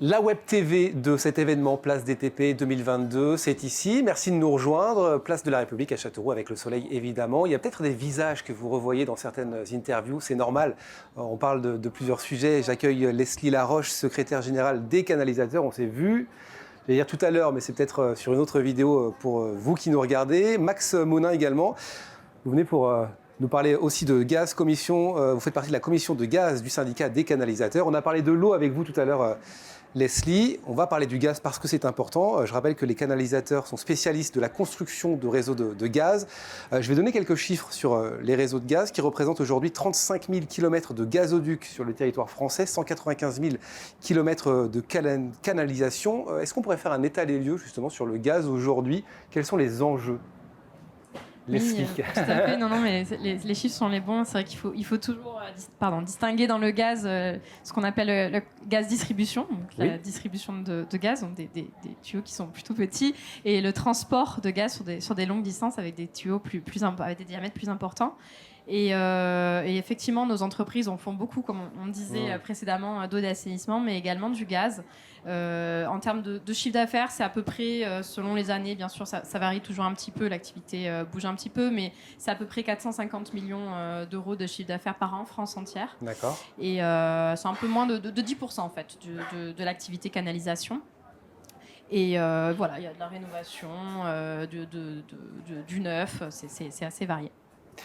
La Web TV de cet événement Place DTP 2022, c'est ici. Merci de nous rejoindre. Place de la République à Châteauroux avec le soleil évidemment. Il y a peut-être des visages que vous revoyez dans certaines interviews, c'est normal. On parle de plusieurs sujets. J'accueille Leslie Laroche, secrétaire générale des canalisateurs. On s'est vu, j'allais dire tout à l'heure, mais c'est peut-être sur une autre vidéo pour vous qui nous regardez. Max Monin également. Vous venez pour nous parler aussi de gaz, vous faites partie de la commission de gaz du syndicat des canalisateurs. On a parlé de l'eau avec vous tout à l'heure. Leslie, on va parler du gaz parce que c'est important. Je rappelle que les canalisateurs sont spécialistes de la construction de réseaux de gaz. Je vais donner quelques chiffres sur les réseaux de gaz qui représentent aujourd'hui 35 000 km de gazoducs sur le territoire français, 195 000 km de canalisation. Est-ce qu'on pourrait faire un état des lieux justement sur le gaz aujourd'hui? Quels sont les enjeux? Oui, tout à fait. Non, mais les chiffres sont les bons. C'est vrai qu'il faut toujours distinguer dans le gaz ce qu'on appelle le gaz distribution, donc la distribution de gaz, donc des tuyaux qui sont plutôt petits, et le transport de gaz sur des longues distances avec des tuyaux avec des diamètres plus importants. Et effectivement, nos entreprises en font beaucoup, comme on disait précédemment, d'eau d'assainissement, mais également du gaz. En termes de chiffre d'affaires, c'est à peu près, selon les années, bien sûr, ça varie toujours un petit peu, l'activité bouge un petit peu, mais c'est à peu près 450 millions d'euros de chiffre d'affaires par an, France entière. D'accord. Et c'est un peu moins de 10% en fait, de l'activité canalisation. Et voilà, il y a de la rénovation, du neuf, c'est assez varié.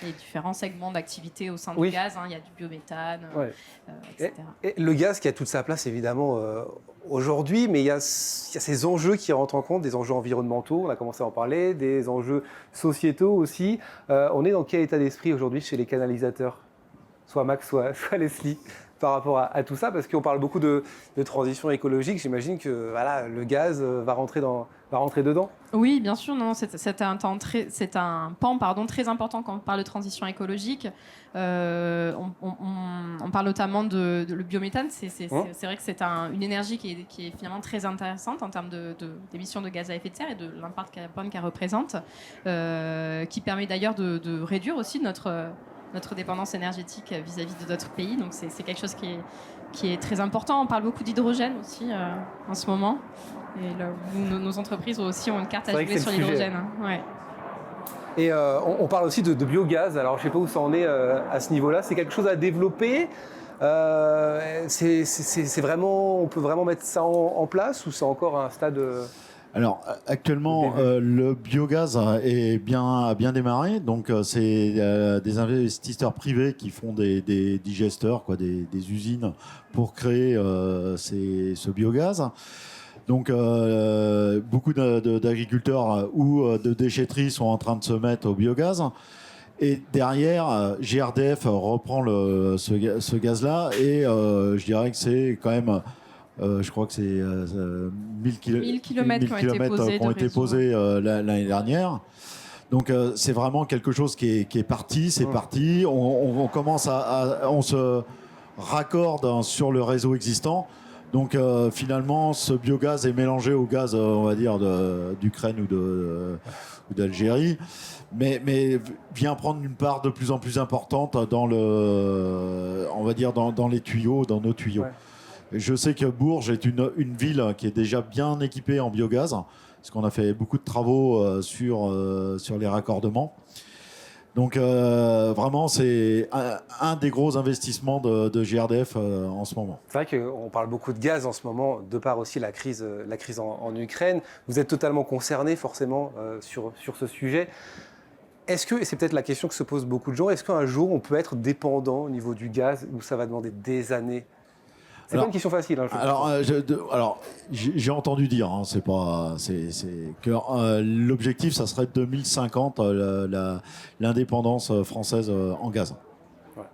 Il y a différents segments d'activité au sein du gaz, il y a du biométhane, etc. Et le gaz qui a toute sa place évidemment aujourd'hui, mais il y a ces enjeux qui rentrent en compte, des enjeux environnementaux, on a commencé à en parler, des enjeux sociétaux aussi. On est dans quel état d'esprit aujourd'hui chez les canalisateurs? Soit Max, soit Leslie, par rapport à tout ça, parce qu'on parle beaucoup de transition écologique. J'imagine que voilà, le gaz va rentrer dedans. Oui, bien sûr. Non, c'est un pan très important quand on parle de transition écologique. On parle notamment de le biométhane. C'est vrai que c'est une énergie qui est finalement très intéressante en termes d'émissions de gaz à effet de serre et de l'impact carbone qu'elle représente, qui permet d'ailleurs de réduire aussi notre dépendance énergétique vis-à-vis de d'autres pays. Donc c'est quelque chose qui est très important. On parle beaucoup d'hydrogène aussi en ce moment. Et là, nos entreprises aussi ont une carte à jouer sur l'hydrogène. Ouais. Et on parle aussi de biogaz. Alors je ne sais pas où ça en est à ce niveau-là. C'est quelque chose à développer. C'est vraiment, on peut vraiment mettre ça en place ou c'est encore un stade Alors actuellement, le biogaz a bien démarré. Donc c'est des investisseurs privés qui font des digesteurs, des usines pour créer ce biogaz. Donc beaucoup d'agriculteurs ou de déchetteries sont en train de se mettre au biogaz. Et derrière, GRDF reprend ce gaz-là et je dirais que c'est quand même... je crois que c'est 1000 kilomètres qui ont été posés l'année dernière. Donc c'est vraiment quelque chose qui est parti, c'est parti. On commence on se raccorde sur le réseau existant. Donc finalement, ce biogaz est mélangé au gaz, on va dire, d'Ukraine ou d'Algérie, mais vient prendre une part de plus en plus importante dans les tuyaux, dans nos tuyaux. Ouais. Je sais que Bourges est une ville qui est déjà bien équipée en biogaz, parce qu'on a fait beaucoup de travaux sur les raccordements. Donc vraiment, c'est un des gros investissements de GRDF en ce moment. C'est vrai qu'on parle beaucoup de gaz en ce moment, de par aussi la crise en Ukraine. Vous êtes totalement concerné forcément sur ce sujet. Est-ce que, et c'est peut-être la question que se posent beaucoup de gens, est-ce qu'un jour on peut être dépendant au niveau du gaz ou ça va demander des années? C'est pas une question facile. Alors, j'ai entendu dire, que l'objectif, ça serait 2050, l'indépendance française en gaz. Ouais.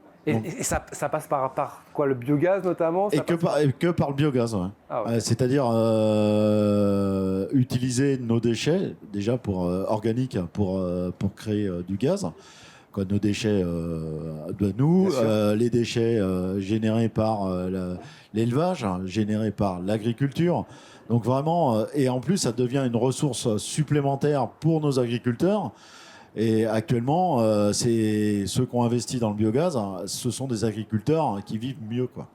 Et ça passe par quoi, le biogaz notamment? Que par le biogaz, ouais. Ah, okay. C'est-à-dire utiliser nos déchets, déjà organiques, pour créer du gaz. Nos déchets de nous, les déchets générés par l'élevage, générés par l'agriculture. Donc vraiment, et en plus, ça devient une ressource supplémentaire pour nos agriculteurs. Et actuellement, c'est ceux qui ont investi dans le biogaz, ce sont des agriculteurs qui vivent mieux, quoi.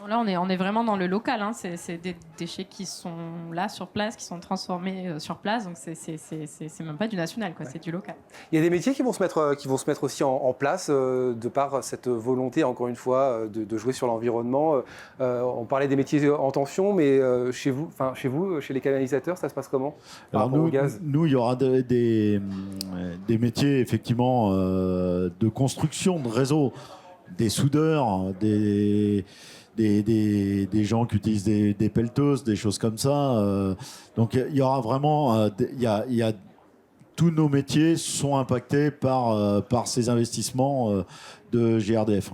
Là, on est vraiment dans le local. Hein. C'est des déchets qui sont là, sur place, qui sont transformés sur place. Donc, c'est même pas du national, quoi. C'est du local. Il y a des métiers qui vont se mettre aussi en place de par cette volonté, encore une fois, de jouer sur l'environnement. On parlait des métiers en tension, mais chez vous, chez les canalisateurs, ça se passe comment par rapport au gaz ? Nous, il y aura des métiers, effectivement, de construction de réseaux, des soudeurs, des gens qui utilisent des pelleteuses, des choses comme ça. Donc il y aura vraiment, tous nos métiers sont impactés par ces investissements de GRDF.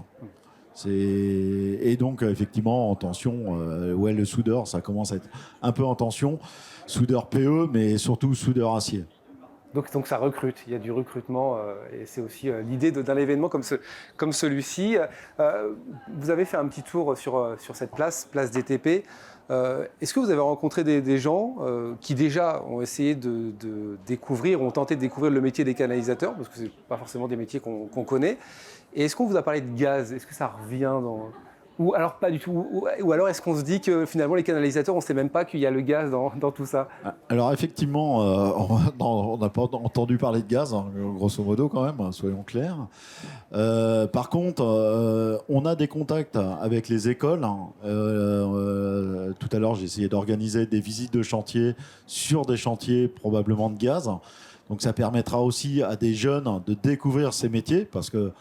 Et donc effectivement en tension, le soudeur, ça commence à être un peu en tension. Soudeur PE, mais surtout soudeur acier. Donc ça recrute, il y a du recrutement et c'est aussi l'idée d'un événement comme celui-ci. Vous avez fait un petit tour sur cette place DTP. Est-ce que vous avez rencontré des gens qui déjà ont essayé de découvrir, ont tenté de découvrir le métier des canalisateurs, parce que ce n'est pas forcément des métiers qu'on connaît. Et est-ce qu'on vous a parlé de gaz ? Est-ce que ça revient dans... Ou alors pas du tout. Ou alors est-ce qu'on se dit que finalement les canalisateurs, on ne sait même pas qu'il y a le gaz dans tout ça ? Alors effectivement, on n'a pas entendu parler de gaz, hein, grosso modo quand même, soyons clairs. Par contre, on a des contacts avec les écoles. Tout à l'heure, j'ai essayé d'organiser des visites de chantier sur des chantiers probablement de gaz. Donc ça permettra aussi à des jeunes de découvrir ces métiers, parce que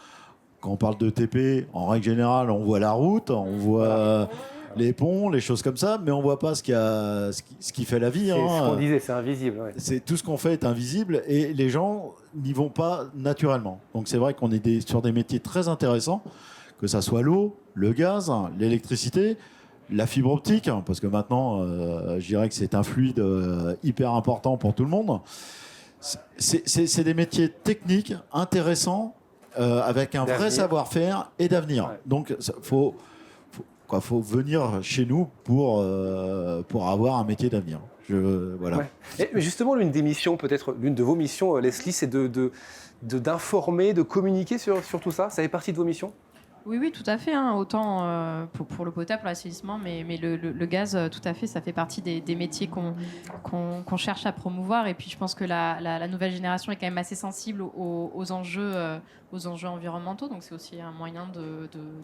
quand on parle de TP, en règle générale, on voit la route, on voit les ponts, les choses comme ça, mais on ne voit pas ce qui fait la vie. C'est ce qu'on disait, c'est invisible. Ouais. Tout ce qu'on fait est invisible et les gens n'y vont pas naturellement. Donc c'est vrai qu'on est sur des métiers très intéressants, que ça soit l'eau, le gaz, l'électricité, la fibre optique, parce que maintenant, je dirais que c'est un fluide hyper important pour tout le monde. C'est des métiers techniques, intéressants, avec un vrai savoir-faire et d'avenir. Ouais. Donc, faut venir chez nous pour avoir un métier d'avenir. Voilà. Ouais. Et justement, l'une de vos missions, Leslie, c'est d'informer, de communiquer sur tout ça. Ça fait partie de vos missions ? Oui, tout à fait. Hein. Autant pour l'eau potable, pour l'assainissement, mais le gaz, tout à fait, ça fait partie des métiers qu'on cherche à promouvoir. Et puis, je pense que la nouvelle génération est quand même assez sensible aux enjeux environnementaux. Donc, c'est aussi un moyen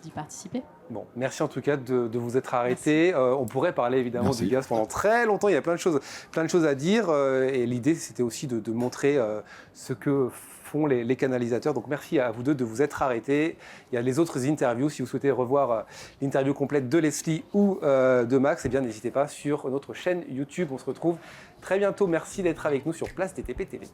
d'y participer. Bon, merci en tout cas de vous être arrêté. On pourrait parler évidemment du gaz pendant très longtemps. Il y a plein de choses à dire. Et l'idée, c'était aussi de montrer ce que font les canalisateurs. Donc merci à vous deux de vous être arrêtés. Il y a les autres interviews. Si vous souhaitez revoir l'interview complète de Leslie ou de Max, eh bien n'hésitez pas sur notre chaîne YouTube. On se retrouve très bientôt. Merci d'être avec nous sur Place DTP TV.